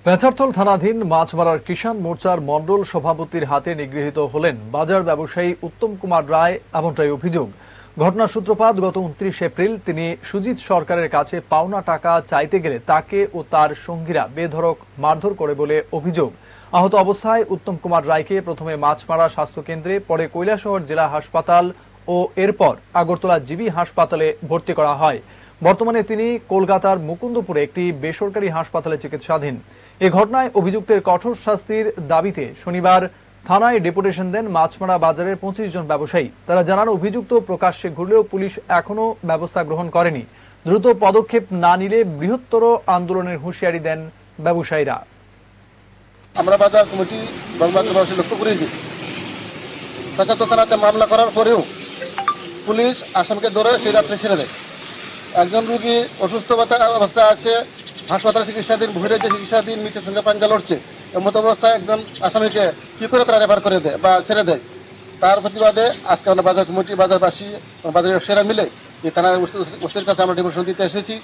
পেঁচারথল থানাধীন মাছমারার কিষাণ মোর্চার মণ্ডল সভাপতির হাতে নিগৃহীত হলেন বাজার ব্যবসায়ী উত্তম কুমার রায়, এমনটাই অভিযোগ। ঘটনার সূত্রপাত গত 29 এপ্রিল তিনি সুজিত সরকারের কাছে পাওনা টাকা চাইতে গেলে তাকে ও তার সঙ্গীরা বেধড়ক মারধর করে বলে অভিযোগ। আহত অবস্থায় উত্তম কুমার রায়কে প্রথমে মাছমারা স্বাস্থ্যকেন্দ্রে, পরে কৈলাসহর জেলা হাসপাতাল ও এরপর আগরতলা জিবি হাসপাতালে ভর্তি করা হয়। বর্তমানে তিনি কলকাতার মুকুন্দপুরে একটি বেসরকারি হাসপাতালে চিকিৎসাধীন। এ ঘটনায় অভিযুক্তের কঠোর শাস্তির দাবিতে শনিবার থানায় ডেপুটেশন দেন মাছমারা বাজারের 25 জন ব্যবসায়ী। তারা জানান, অভিযুক্ত প্রকাশ্যে ঘুরলেও পুলিশ এখনো ব্যবস্থা গ্রহণ করেনি। দ্রুত পদক্ষেপ না নিলে বৃহত্তর আন্দোলনের হুঁশিয়ারি দেন ব্যবসায়ীরা। আমরা বাজার কমিটি ব্যবসায়ী লক্ষ্য করেছি, পেঁচারথল থানাতে মামলা করার পরেও পুলিশ আসামিকে ধরে সেই রাত্রে ছেড়ে দেয়। একজন রোগী অসুস্থ অবস্থায় আছে, হাসপাতালে চিকিৎসাধীন, ভুঁড়ে যে চিকিৎসাধীন, মৃত্যুর সঙ্গে পাঞ্জা লড়ছে। এমত অবস্থায় একজন আসামিকে কি করে তারা রেফার করে দেয় বা ছেড়ে দেয়? তার প্রতিবাদে আজকে আমরা বাজার কমিটি, বাজারবাসী, বাজার ব্যবসায়ীরা মিলে এই থানার ওসির কাছে আমরা ডেপুটেশন দিতে এসেছি।